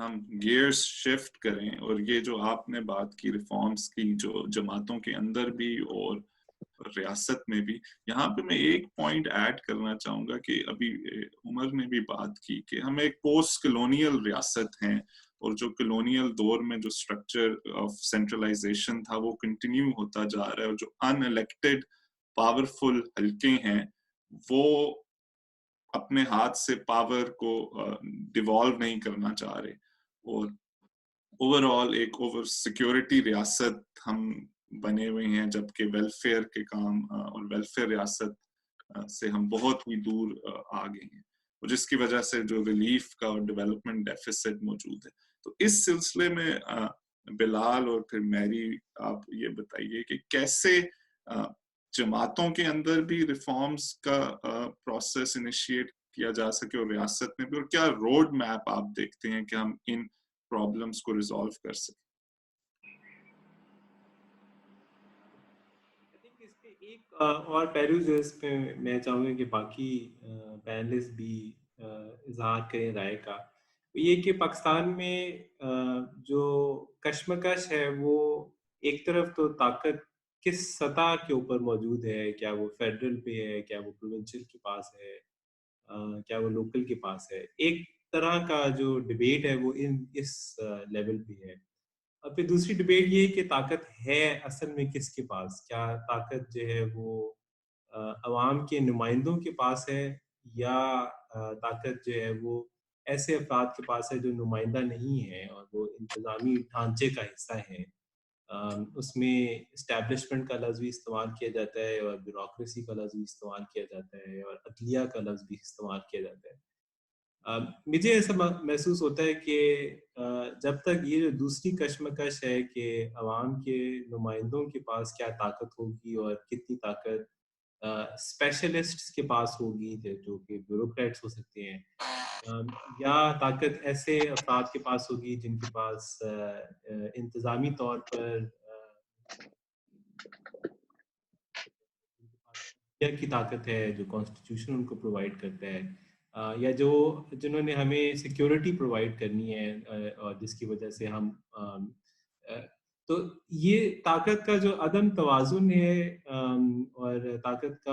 ہم gears shift کریں، اور یہ جو آپ نے بات کی ریفارمز کی جو جماعتوں کے اندر بھی اور ریاست میں بھی، یہاں پہ میں ایک پوائنٹ ایڈ کرنا چاہوں گا کہ ابھی عمر نے بھی بات کی کہ ہم ایک پوسٹ کلونیل ریاست ہیں، اور جو کلونیل دور میں جو سٹرکچر آف سینٹرلائزیشن تھا وہ کنٹینیو ہوتا جا رہا ہے، اور جو ان الیکٹڈ پاورفل حلقے ہیں وہ اپنے ہاتھ سے پاور کو ڈیوالو نہیں کرنا چاہ رہے، اور اوور آل ایک اوور سیکیورٹی ریاست ہم بنے ہوئے ہیں، جبکہ ویلفیئر کے کام اور ویلفیئر ریاست سے ہم بہت ہی دور آ گئے ہیں، اور جس کی وجہ سے جو ریلیف کا اور ڈیولپمنٹ ڈیفیسٹ موجود ہے۔ تو اس سلسلے میں بلال اور پھر میری آپ یہ بتائیے کہ کیسے جماعتوں کے اندر بھی ریفارمز کا پروسیس انیشیٹ کیا جا سکے اور ریاست میں بھی، اور کیا روڈ میپ آپ دیکھتے ہیں کہ ہم ان پرابلمز کو ریزالو کر سکیں؟ اس کے ایک اور پہلو جو اس پہ میں چاہوں گا کہ باقی پینلسٹ بھی اظہار کریں رائے کا، یہ کہ پاکستان میں جو کشمکش ہے وہ ایک طرف تو طاقت کس سطح کے اوپر موجود ہے، کیا وہ فیڈرل پہ ہے، کیا وہ پروونشل کے پاس ہے، کیا وہ لوکل کے پاس ہے، ایک طرح کا جو ڈبیٹ ہے وہ اس لیول پہ ہے۔ اور پھر دوسری ڈبیٹ یہ کہ طاقت ہے اصل میں کس کے پاس، کیا طاقت جو ہے وہ عوام کے نمائندوں کے پاس ہے، یا طاقت جو ہے وہ ایسے افراد کے پاس ہے جو نمائندہ نہیں ہے اور وہ انتظامی ڈھانچے کا حصہ ہے۔ اس میں اسٹیبلشمنٹ کا لفظ بھی استعمال کیا جاتا ہے، اور بیوروکریسی کا لفظ بھی استعمال کیا جاتا ہے، اور عدلیہ کا لفظ بھی استعمال کیا جاتا ہے۔ مجھے ایسا محسوس ہوتا ہے کہ جب تک یہ جو دوسری کشمکش ہے کہ عوام کے نمائندوں کے پاس کیا طاقت ہوگی اور کتنی طاقت اسپیشلسٹس کے پاس ہوگی جو کہ بیوروکریٹس ہو سکتے ہیں، یا طاقت ایسے افراد کے پاس ہوگی جن کے پاس انتظامی طور پر کی طاقت ہے، جو کانسٹیٹیوشن ان کو پرووائڈ کرتا ہے، یا جنہوں نے ہمیں سیکیورٹی پرووائڈ کرنی ہے، اور جس کی وجہ سے ہم تو یہ طاقت کا جو عدم توازن ہے، اور طاقت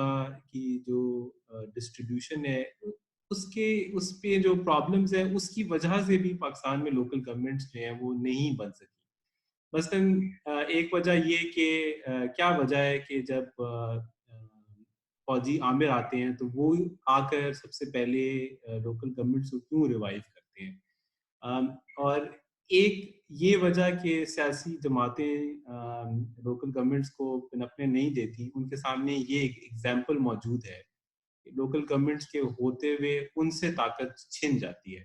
کی جو ڈسٹریبیوشن ہے، اس پہ جو پرابلمز ہیں اس کی وجہ سے بھی پاکستان میں لوکل گورنمنٹس جو ہیں وہ نہیں بن سکی۔ مثلاً ایک وجہ یہ کہ کیا وجہ ہے کہ جب فوجی عامر آتے ہیں تو وہ آ کر سب سے پہلے لوکل گورنمنٹس کو کیوں ریوائیو کرتے ہیں، اور ایک یہ وجہ کہ سیاسی جماعتیں لوکل گورنمنٹس کو پنپنے نہیں دیتی، ان کے سامنے یہ ایک ایگزامپل موجود ہے کہ لوکل گورنمنٹس کے ہوتے ہوئے ان سے طاقت چھن جاتی ہے۔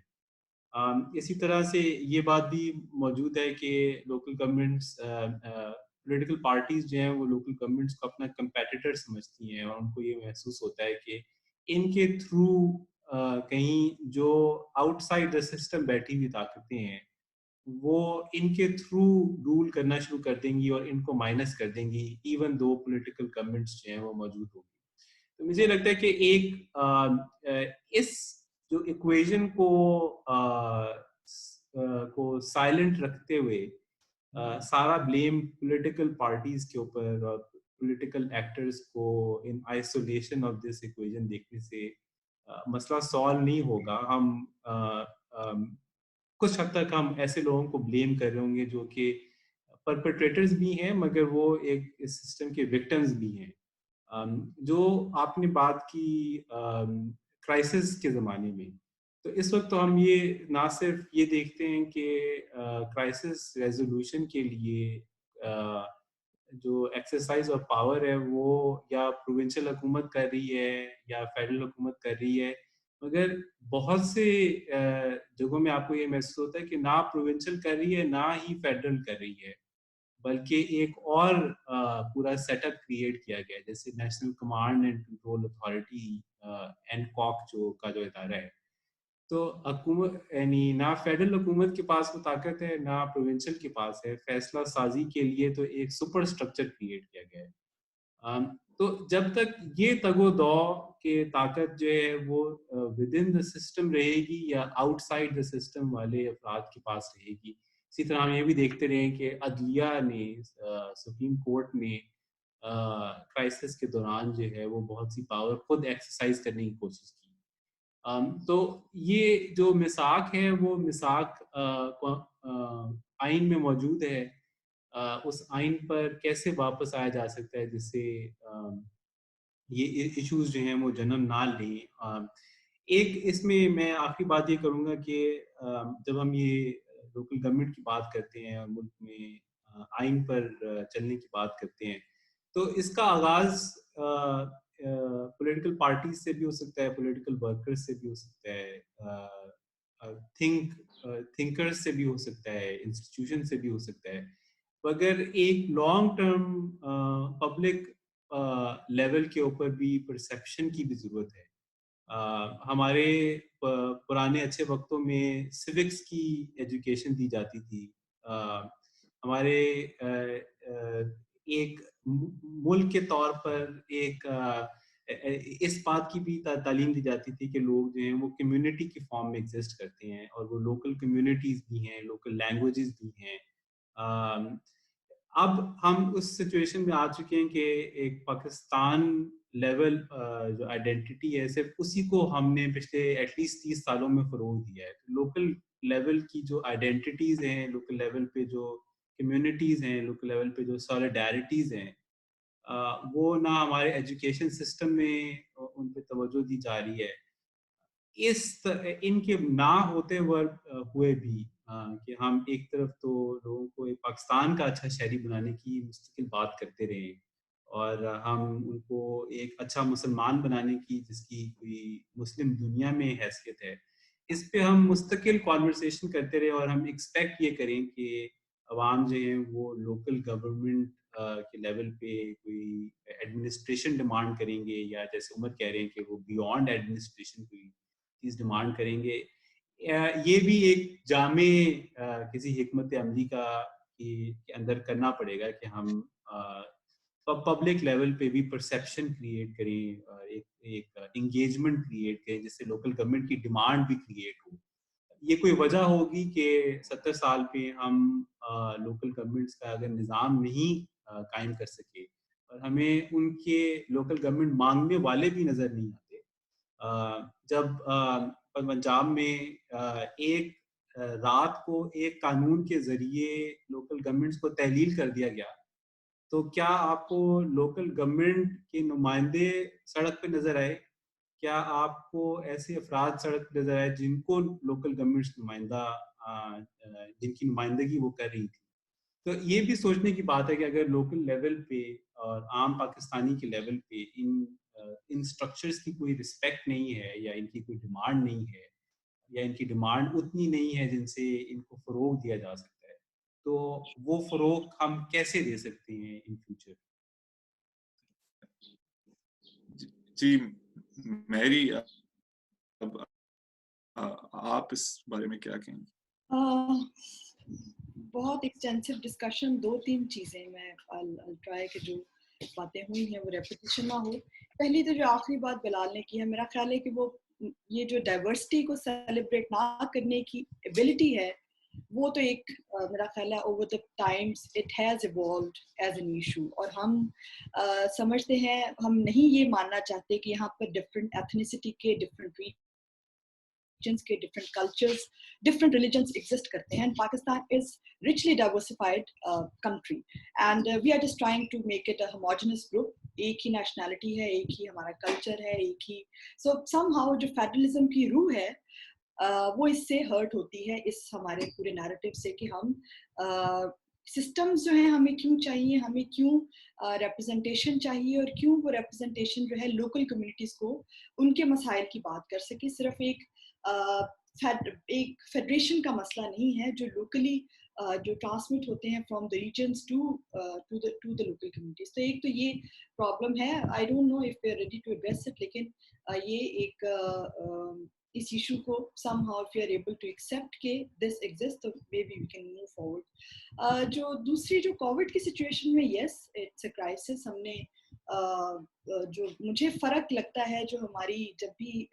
اسی طرح سے یہ بات بھی موجود ہے کہ لوکل گورنمنٹس پولیٹیکل پارٹیز جو ہیں وہ لوکل گورنمنٹس کو اپنا کمپیٹیٹر سمجھتی ہیں، اور ان کو یہ محسوس ہوتا ہے کہ ان کے تھرو کہیں جو آؤٹ سائڈ دا سسٹم بیٹھی ہوئی طاقتیں ہیں وہ ان کے تھرو رول کرنا شروع کر دیں گی اور ان کو مائنس کر دیں گی، ایون دو پولیٹیکل گورنمنٹس جو ہیں وہ موجود ہوں گی۔ تو مجھے لگتا ہے کہ اس جو ایکویژن کو سائلنٹ رکھتے ہوئے سارا بلیم پولیٹیکل پارٹیز کے اوپر اور پولیٹیکل ایکٹرز کو in isolation of this equation دیکھنے سے مسئلہ سالو نہیں ہوگا۔ ہم کچھ حد تک ہم ایسے لوگوں کو بلیم کر رہے ہوں گے جو کہ پرپیٹریٹرز بھی ہیں مگر وہ ایک اس سسٹم کے وکٹمز بھی ہیں۔ جو آپ نے بات کی کرائسس کے زمانے میں، تو اس وقت تو ہم یہ نہ صرف یہ دیکھتے ہیں کہ کرائسس ریزولوشن کے لیے جو ایکسرسائز آف پاور ہے وہ یا پروونشل حکومت کر رہی ہے یا فیڈرل حکومت کر رہی ہے، مگر بہت سے جگہوں میں آپ کو یہ محسوس ہوتا ہے کہ نہ پروونشل کر رہی ہے نہ ہی فیڈرل کر رہی ہے، بلکہ ایک اور پورا سیٹ اپ کریٹ کیا گیا ہے، جیسے national command and control authority NCOC کا جو ادارہ ہے۔ تو حکومت یعنی نہ فیڈرل حکومت کے پاس وہ طاقت ہے نہ پروونشل کے پاس ہے، فیصلہ سازی کے لیے تو ایک سپر اسٹرکچر کریٹ کیا گیا ہے۔ تو جب تک یہ تگو دو کہ طاقت جو ہے وہ ود ان دا سسٹم رہے گی یا آؤٹ سائڈ دا سسٹم والے افراد کے پاس رہے گی. اسی طرح ہم یہ بھی دیکھتے رہے کہ عدلیہ نے سپریم کورٹ نے کرائسس کے دوران جو ہے وہ بہت سی پاور خود ایکسرسائز کرنے کی کوشش کی. تو یہ جو میثاق ہے وہ میثاق آئین میں موجود ہے. اس آئین پر کیسے واپس آیا جا سکتا ہے جس سے یہ ایشوز جو ہیں وہ جنم نہ لیں. ایک اس میں آخری بات یہ کروں گا کہ جب ہم یہ لوکل گورنمنٹ کی بات کرتے ہیں اور ملک میں آئین پر چلنے کی بات کرتے ہیں تو اس کا آغاز پولیٹیکل پارٹیز سے بھی ہو سکتا ہے, پولیٹیکل ورکرز سے بھی ہو سکتا ہے, تھنکرز سے بھی ہو سکتا ہے, انسٹیٹیوشن سے بھی ہو سکتا ہے. مگر ایک لانگ ٹرم پبلک لیول کے اوپر بھی پرسیپشن کی بھی ضرورت ہے. ہمارے پرانے اچھے وقتوں میں سوکس کی ایجوکیشن دی جاتی تھی. ہمارے ایک ملک کے طور پر ایک اس بات کی بھی تعلیم دی جاتی تھی کہ لوگ جو ہیں وہ کمیونٹی کی فارم میں ایگزسٹ کرتے ہیں اور وہ لوکل کمیونٹیز بھی ہیں, لوکل لینگویجز بھی ہیں. اب ہم اس سچویشن میں آ چکے ہیں کہ ایک پاکستان لیول جو آئیڈینٹی ہے صرف اسی کو ہم نے پچھلے ایٹ لیسٹ 30 سالوں میں فروغ دیا ہے. لوکل لیول کی جو آئیڈینٹیز ہیں, لوکل لیول پہ جو کمیونٹیز ہیں, لوکل لیول پہ جو سالیڈیرٹیز ہیں, وہ نہ ہمارے ایجوکیشن سسٹم میں ان پہ توجہ دی جا رہی ہے. ان کے نہ ہوتے ہوئے بھی کہ ہم ایک طرف تو لوگوں کو پاکستان کا اچھا شہری بنانے کی مستقل بات کرتے رہے اور ہم ان کو ایک اچھا مسلمان بنانے کی جس کی کوئی مسلم دنیا میں حیثیت ہے, اس پہ ہم مستقل کانورسیشن کرتے رہے اور ہم ایکسپیکٹ یہ کریں کہ عوام جو ہیں وہ لوکل گورنمنٹ کے لیول پہ کوئی ایڈمنسٹریشن ڈیمانڈ کریں گے یا جیسے عمر کہہ رہے ہیں کہ وہ بیونڈ ایڈمنسٹریشن کوئی چیز ڈیمانڈ کریں گے. یہ بھی ایک جامع کسی حکمت عملی کے اندر کرنا پڑے گا کہ ہم پبلک لیول پہ بھی پرسیپشن کریٹ کریں اور ایک انگیجمنٹ کریٹ کریں جس سے لوکل گورنمنٹ کی ڈیمانڈ بھی کریٹ ہو. یہ کوئی وجہ ہوگی کہ 70 سال پہ ہم لوکل گورنمنٹس کا اگر نظام نہیں قائم کر سکے اور ہمیں ان کے لوکل گورنمنٹ مانگنے والے بھی نظر نہیں آتے. جب پنجاب میں ایک رات کو ایک قانون کے ذریعے لوکل گورنمنٹس کو تحلیل کر دیا گیا تو کیا آپ کو لوکل گورنمنٹ کے نمائندے سڑک پہ نظر آئے؟ کیا آپ کو ایسے افراد سڑک پہ نظر آئے جن کو لوکل گورنمنٹس نمائندہ جن کی نمائندگی وہ کر رہی تھی؟ تو یہ بھی سوچنے کی بات ہے کہ اگر لوکل لیول پہ اور عام پاکستانی کے لیول پہ ان سٹرکچرز کی کوئی رسپیکٹ نہیں ہے یا ان کی کوئی ڈیمانڈ نہیں ہے یا ان کی ڈیمانڈ اتنی نہیں ہے جن سے ان کو فروغ دیا جا سکتا ہے, تو وہ فروغ ہم کیسے دے سکتے ہیں ان فیوچر؟ جی میری اب آپ اس بارے میں کیا کہیں گے؟ بہت ایکسٹینسو ڈسکشن, 2-3 چیزیں میں ٹرائی کہ جو باتیں ہوئی ہیں وہ ریپیٹیشن نہ ہو. پہلی تو جو آخری بات بلال نے کی ہے, میرا خیال ہے کہ وہ یہ جو ڈائیورسٹی کو سیلیبریٹ نہ کرنے کی ایبلٹی ہے وہ تو ایک میرا خیال ہے over the Times it has evolved as an issue. اور ہم سمجھتے ہیں, ہم نہیں یہ ماننا چاہتے کہ یہاں پر ڈفرینٹ ایتھنیسٹی کے ڈفرینٹ کے different cultures different religions exist کرتے ہیں. پاکستان از richly diversified country and we are just trying to make it a homogeneous group. ایک ہی نیشنلٹی ہے, ایک ہی ہمارا کلچر ہے, ایک ہی so somehow جو فیڈرلزم کی روح ہے وہ اس سے ہرٹ ہوتی ہے, اس ہمارے پورے نیریٹو سے کہ ہم سسٹمز جو ہیں ہمیں کیوں چاہیے, ہمیں کیوں ریپرزنٹیشن چاہیے اور کیوں وہ ریپرزنٹیشن جو ہے لوکل کمیونٹیز کو ان کے مسائل کی بات کر سکے. صرف ایک فیڈریشن کا مسئلہ نہیں ہے جو لوکلی جو ٹرانسمٹ ہوتے ہیں from the regions to the local communities. تو ایک تو یہ پرابلم ہے, I don't know if we are ready to address it, لیکن یہ ایک اس ایشو کو somehow if you are able to accept کہ دس ایگزسٹ تو maybe we can move forward. جو دوسری جو کووڈ کی سچویشن میں, یس اٹس اے کرائسس, ہم نے جو مجھے فرق لگتا ہے جو ہماری جب بھی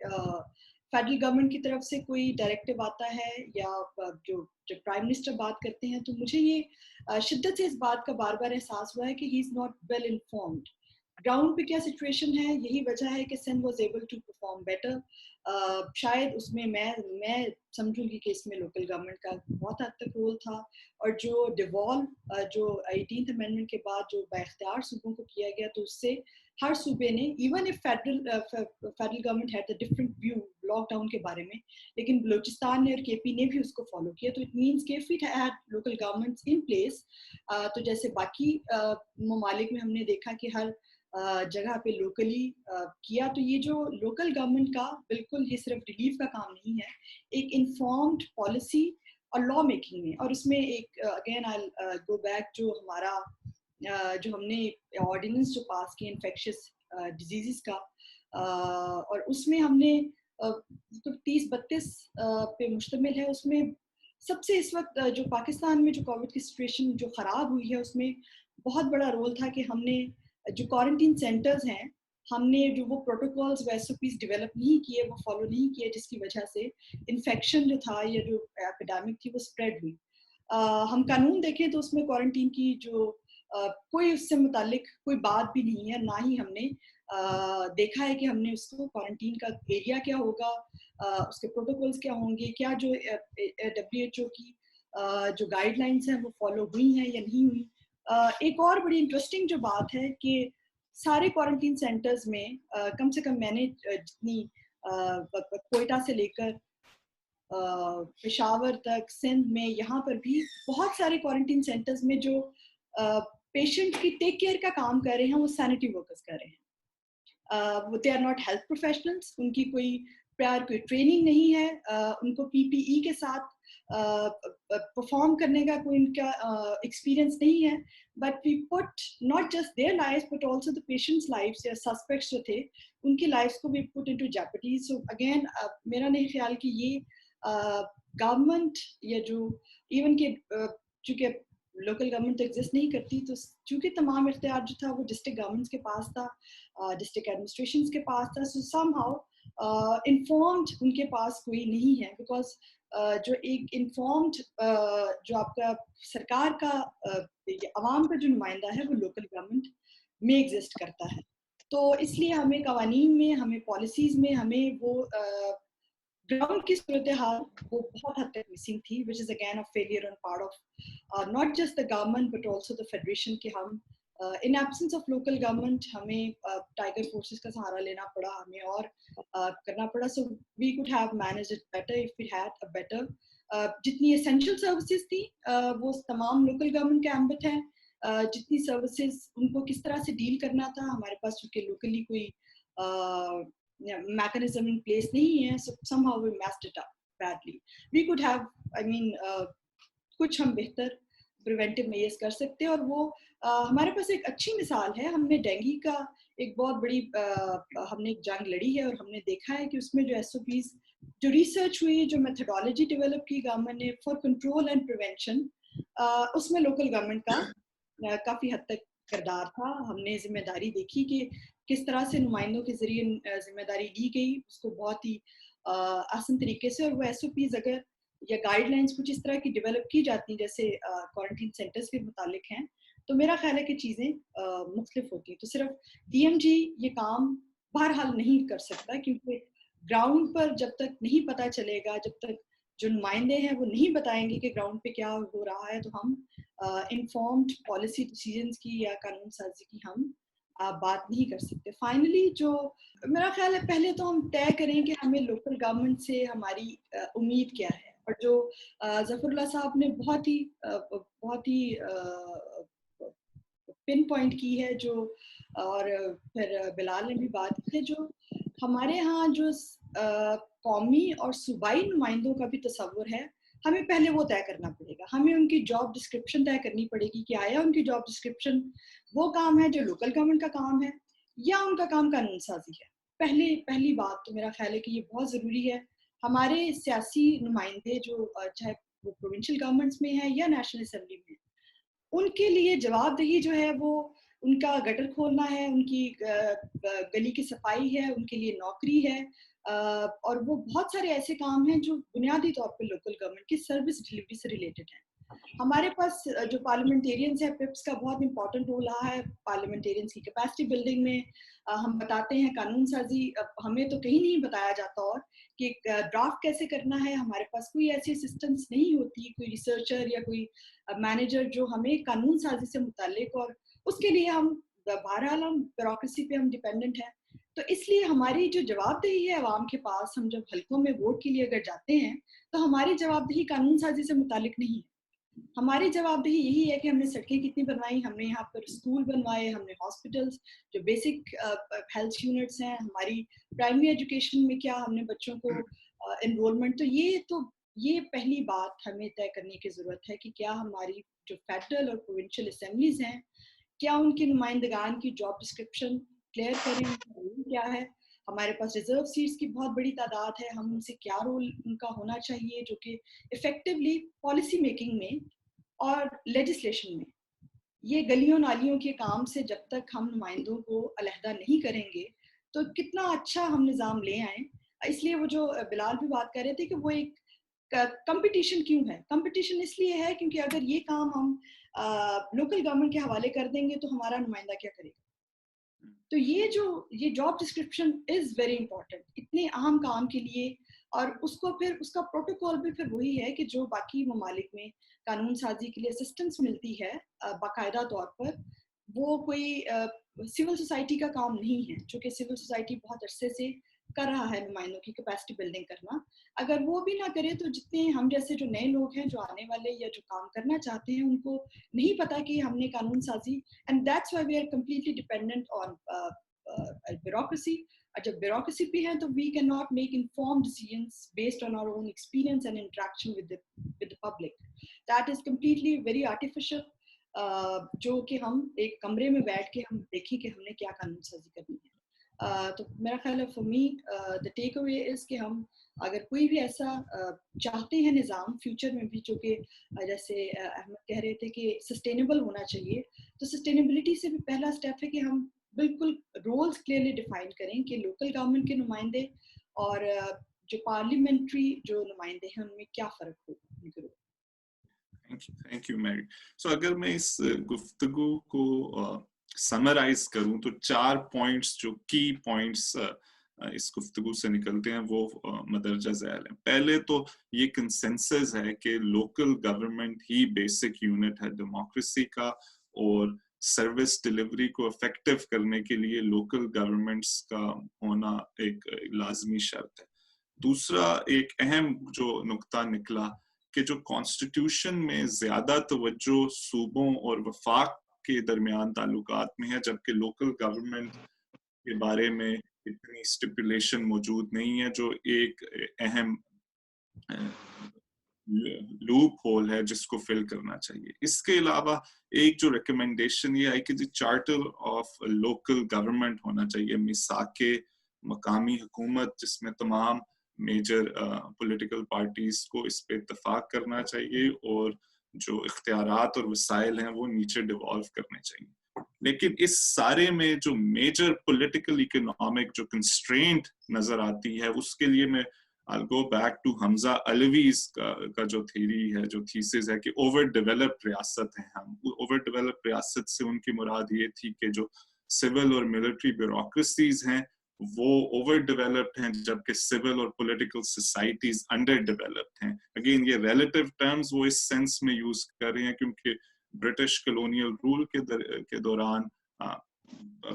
فیڈرل گورنمنٹ کی طرف سے کوئی ڈائریکٹیو آتا ہے یا جو جب پرائم منسٹر بات کرتے ہیں تو مجھے یہ شدت سے اس بات کا بار بار احساس ہوا ہے کہ he is not well informed. Ground پہ کیا سچویشن ہے, یہی وجہ ہے کہ Sindh was able to perform better. شاید اس میں سمجھوں گی کہ اس میں لوکل گورنمنٹ کا بہت حد تک رول تھا, اور جو ڈیوالو جو 18th امینڈمنٹ کے بعد جو بااختیار صوبوں کو کیا گیا تو اس سے ہر صوبے نے, even if federal government had a different view lockdown کے بارے میں, لیکن بلوچستان نے اور کے پی نے بھی اس کو فالو کیا. تو اٹ مینس کہ if it had local governments in place, تو جیسے باقی ممالک میں ہم نے دیکھا کہ ہر جگہ پہ لوکلی کیا, تو یہ جو لوکل گورنمنٹ کا بالکل یہ صرف ریلیف کا کام نہیں ہے, ایک انفارمڈ پالیسی اور لا میکنگ میں. اور اس میں ایک اگین آئی گو بیک جو ہمارا جو ہم نے آرڈیننس جو پاس کی انفیکشس ڈیزیزز کا, اور اس میں ہم نے 30-32 پہ مشتمل ہے. اس میں سب سے اس وقت جو پاکستان میں جو کووڈ کی سچویشن جو خراب ہوئی ہے اس میں بہت بڑا رول تھا کہ ہم نے جو کوارنٹین سینٹرز ہیں ہم نے جو وہ پروٹوکولز و ایس او پیز ڈیولپ نہیں کیے, وہ فالو نہیں کیے, جس کی وجہ سے انفیکشن جو تھا یا جو ایپیڈیمک تھی وہ اسپریڈ ہوئی. ہم قانون دیکھیں تو اس میں کوارنٹین کی جو کوئی اس سے متعلق کوئی بات بھی نہیں ہے, نہ ہی ہم نے دیکھا ہے کہ ہم نے اس کو کوارنٹین کا ایریا کیا ہوگا, اس کے پروٹوکولز کیا ہوں گے, کیا جو WHO کی جو گائیڈ لائنس ہیں وہ فالو ہوئی ہیں یا نہیں ہوئی. ایک اور بڑی انٹرسٹنگ جو بات ہے کہ سارے کوارنٹین سینٹرز میں کم سے کم میں نے جتنی کوئٹہ سے لے کر پشاور تک, سندھ میں, یہاں پر بھی بہت سارے کوارنٹین سینٹرز میں جو پیشنٹ کی ٹیک کیئر کا کام کر رہے ہیں وہ سینیٹری ورکرز کر رہے ہیں. وہ they are not health professionals, ان کی کوئی کوئی ٹریننگ نہیں ہے, ان کو PPE کے ساتھ پرفارم کرنے کا کوئی ان کا ایکسپیرئنس نہیں ہے. But we put not just their life but also the patients lives یا سسپیکٹس جو تھے ان کی لائفس کو بھی پٹ انٹو جیپٹی. سو اگین میرا نہیں خیال کہ یہ گورنمنٹ یا جو ایون کہ چونکہ لوکل گورنمنٹ تو ایگزسٹ نہیں کرتی, تو چونکہ تمام اختیار جو تھا وہ ڈسٹرکٹ گورنمنٹس کے پاس تھا, ڈسٹرکٹ ایڈمنسٹریشنس کے پاس تھا. سو سم ہاؤ انفارمڈ ان کے پاس کوئی نہیں ہے, بیکاز جو ایک انفارمڈ جو آپ کا سرکار کا عوام کا جو نمائندہ ہے وہ لوکل گورنمنٹ میں ایگزسٹ کرتا ہے. تو اس لیے ہمیں قوانین میں, ہمیں پالیسیز میں, ہمیں وہ گراؤنڈ کی صورتحال وہ بہت حد تک مسنگ تھی, which is again a failure on part of not just the government but also the federation کہ ہم in absence of local government ہمیں ٹائیگر فورسز کا سہارا لینا پڑا, ہمیں اور کرنا پڑا. So we could have managed it better if we had a better جتنی essential services تھی وہ تمام local government کے ambit ہیں, جتنی services ان کو کس طرح سے ڈیل کرنا تھا ہمارے پاس چونکہ locally کوئی mechanism in place نہیں ہے. So somehow we messed it up badly. We could have, I mean, کچھ ہم بہتر پریونٹیو میئرز کر سکتے ہیں, اور وہ ہمارے پاس ایک اچھی مثال ہے. ہم نے ڈینگی کا ایک بہت بڑی ہم نے ایک جنگ لڑی ہے, اور ہم نے دیکھا ہے کہ اس میں جو SOPs جو ریسرچ ہوئی, جو میتھڈالوجی ڈیولپ کی گورنمنٹ نے فار کنٹرول اینڈ پریونشن, اس میں لوکل گورنمنٹ کا کافی حد تک کردار تھا. ہم نے ذمہ داری دیکھی کہ کس طرح سے نمائندوں کے ذریعے ذمہ داری لی گئی, اس کو بہت ہی آسان طریقے سے, اور وہ SOPs اگر یا گائیڈ لائنس کچھ اس طرح کی ڈیولپ کی جاتی ہیں جیسے کوارنٹین سینٹرز کے متعلق ہیں, تو میرا خیال ہے کہ چیزیں مختلف ہوتی ہیں. تو صرف DMG یہ کام بہرحال نہیں کر سکتا, کیونکہ گراؤنڈ پر جب تک نہیں پتہ چلے گا, جب تک جو نمائندے ہیں وہ نہیں بتائیں گے کہ گراؤنڈ پہ کیا ہو رہا ہے, تو ہم انفارمڈ پالیسی ڈیسیژنس کی یا قانون سازی کی ہم بات نہیں کر سکتے. فائنلی جو میرا خیال ہے پہلے تو ہم طے کریں کہ ہمیں لوکل گورنمنٹ سے ہماری امید کیا ہے, اور جو ظفر اللہ صاحب نے بہت ہی پن پوائنٹ کی ہے جو, اور پھر بلال نے بھی بات کی ہے, جو ہمارے ہاں جو قومی اور صوبائی نمائندوں کا بھی تصور ہے, ہمیں پہلے وہ طے کرنا پڑے گا. ہمیں ان کی جاب ڈسکرپشن طے کرنی پڑے گی کہ آیا ان کی جاب ڈسکرپشن وہ کام ہے جو لوکل گورنمنٹ کا کام ہے, یا ان کا کام قانون سازی ہے. پہلی بات تو میرا خیال ہے کہ یہ بہت ضروری ہے. ہمارے سیاسی نمائندے جو چاہے وہ پروونشل گورنمنٹس میں ہیں یا نیشنل اسمبلی میں, ان کے لیے جواب دہی جو ہے وہ ان کا گٹر کھولنا ہے, ان کی گلی کی صفائی ہے, ان کے لیے نوکری ہے, اور وہ بہت سارے ایسے کام ہیں جو بنیادی طور پہ لوکل گورنمنٹ کی سروس ڈلیوری سے ریلیٹڈ ہیں. ہمارے پاس جو پارلیمنٹیرینز ہیں, پپس کا بہت امپورٹنٹ رول رہا ہے پارلیمنٹیرینز کی کیپیسٹی بلڈنگ میں. ہم بتاتے ہیں قانون سازی, ہمیں تو کہیں نہیں بتایا جاتا اور کہ ڈرافٹ کیسے کرنا ہے. ہمارے پاس کوئی ایسی اسسٹنس نہیں ہوتی, کوئی ریسرچر یا کوئی مینیجر جو ہمیں قانون سازی سے متعلق, اور اس کے لیے ہم بہرحال ہم بیوروکریسی پہ ہم ڈیپینڈنٹ ہیں. تو اس لیے ہماری جو جواب دہی ہے عوام کے پاس, ہم جب حلقوں میں ووٹ کے لیے اگر جاتے ہیں تو ہماری جواب دہی قانون سازی سے متعلق نہیں ہے. ہماری جواب دہی یہی ہے کہ ہم نے سڑکیں کتنی بنوائی, ہم نے یہاں پر اسکول بنوائے, ہم نے ہاسپٹلس جو بیسک ہیلتھ یونٹس ہیں, ہماری پرائمری ایجوکیشن میں کیا ہم نے بچوں کو انرولمنٹ. تو یہ پہلی بات ہمیں طے کرنے کی ضرورت ہے کہ کیا ہماری جو فیڈرل اور پروونشل اسمبلیز ہیں, کیا ان کے نمائندگان کی جاب ڈسکرپشن کلیئر کریں, ان کا رول کیا ہے. ہمارے پاس ریزرو سیٹس کی بہت بڑی تعداد ہے, ہم ان سے کیا رول ان کا ہونا چاہیے جو کہ افیکٹولی پالیسی میکنگ میں اور لیجسلیشن میں. یہ گلیوں نالیوں کے کام سے جب تک ہم نمائندوں کو علیحدہ نہیں کریں گے تو کتنا اچھا ہم نظام لے آئیں. اس لیے وہ جو بلال بھی بات کر رہے تھے کہ وہ ایک کمپٹیشن کیوں ہے. کمپٹیشن اس لیے ہے کیونکہ اگر یہ کام ہم لوکل گورنمنٹ کے حوالے کر دیں گے تو ہمارا نمائندہ کیا کرے گا. تو یہ job description is very important اتنے اہم کام کے لیے. اور اس کو پھر اس کا پروٹوکول بھی پھر وہی ہے کہ جو باقی ممالک میں قانون سازی کے لیے اسسٹنس ملتی ہے باقاعدہ طور پر, وہ کوئی سول سوسائٹی کا کام نہیں ہے, چونکہ سول سوسائٹی بہت عرصے سے کر رہا ہے نمائندوں کی کیپیسٹی بلڈنگ کرنا. اگر وہ بھی نہ کرے تو جتنے ہم جیسے جو نئے لوگ ہیں جو آنے والے یا جو کام کرنا چاہتے ہیں ان کو نہیں پتا کہ ہم نے قانون سازی, and that's why we are completely dependent on bureaucracy. جب بیوروکریسی پہ ہیں تو we can not make informed decisions based on our own experience and interaction with the public. That is completely very artificial. جو کہ ہم ایک کمرے میں بیٹھ کے ہم دیکھیں کہ ہم نے کیا قانون سازی کرنی ہے. تو میرا خیال ہے for me the take away is کہ ہم اگر کوئی بھی ایسا چاہتے ہیں نظام فیوچر میں بھی, جو کہ جیسے احمد کہہ رہے تھے کہ سسٹینیبل ہونا چاہیے, تو سسٹینیبلٹی سے بھی پہلا اسٹیپ ہے کہ ہم بالکل رولز کلیئرلی ڈیفائن کریں کہ لوکل گورنمنٹ کے نمائندے اور جو پارلیمنٹری جو نمائندے ہیں ان میں کیا فرق ہوگا ان کے رول. تھینک یو میری. سو اگر میں اس گفتگو کو سمرائز کروں تو 4 پوائنٹس جو کی پوائنٹس اس گفتگو سے نکلتے ہیں وہ مدرجہ ذیل ہیں. پہلے تو یہ کنسنسس ہے کہ لوکل گورنمنٹ ہی بیسک یونٹ ہے ڈیموکریسی کا, اور سروس ڈلیوری کو افیکٹو کرنے کے لیے لوکل گورنمنٹس کا ہونا ایک لازمی شرط ہے. دوسرا ایک اہم جو نقطہ نکلا کہ جو کانسٹیٹیوشن میں زیادہ توجہ صوبوں اور وفاق کے درمیان تعلقات میں ہے, جبکہ لوکل گورنمنٹ کے بارے میں اتنی اسٹیپولیشن موجود نہیں ہے, جو ایک اہم لوپ ہول ہے جس کو فل کرنا چاہیے. اس کے علاوہ ایک جو ریکمنڈیشن یہ ہے کہ چارٹر آف لوکل گورنمنٹ ہونا چاہیے, میثاق مقامی حکومت, جس میں تمام میجر پولیٹیکل پارٹیز کو اس پہ اتفاق کرنا چاہیے اور جو اختیارات اور وسائل ہیں وہ نیچے ڈیوالو کرنے چاہیے. لیکن اس سارے میں جو میجر پولیٹیکل اکنامک جو کنسٹرینٹ نظر آتی ہے, اس کے لیے میں I'll go back to حمزہ علویز کا جو تھیری ہے, جو تھیسس ہے کہ اوور ڈیولپڈ ریاست ہے ہم. اوور ڈیولپڈ ریاست سے ان کی مراد یہ تھی کہ جو سول اور ملٹری بیوروکریسیز ہیں وہ اوور ڈیولپڈ ہیں, جبکہ سول اور پولیٹیکل سوسائٹیز انڈر ڈیولپڈ ہیں. اگین یہ ریلیٹو ٹرمز وہ اس سینس میں یوز کر رہے ہیں کیونکہ برٹش کلونیل رول کے دوران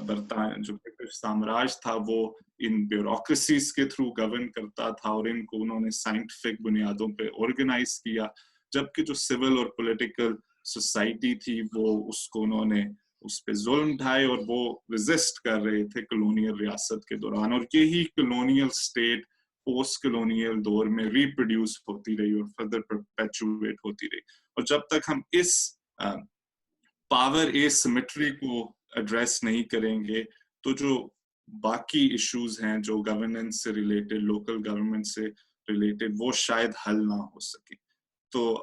برطانیہ جو برٹش سامراج تھا وہ ان بیوروکریسیز کے تھرو گورن کرتا تھا, اور ان کو انہوں نے سائنٹیفک بنیادوں پہ آرگنائز کیا, جبکہ جو سول اور پولیٹیکل سوسائٹی تھی وہ اس کو انہوں نے اس پہ ظلم ڈھائے اور وہ ریزسٹ کر رہے تھے کلونیل ریاست کے دوران. اور یہی کلونیل سٹیٹ پوسٹ کلونیل دور میں ریپروڈیوس ہوتی رہی اور فردر پرپیچویٹ ہوتی رہی. اور جب تک ہم اس پاور ایسیمیٹری کو ایڈریس نہیں کریں گے تو جو باقی ایشوز ہیں جو گورننس سے ریلیٹڈ, لوکل گورنمنٹ سے ریلیٹڈ, وہ شاید حل نہ ہو سکے. تو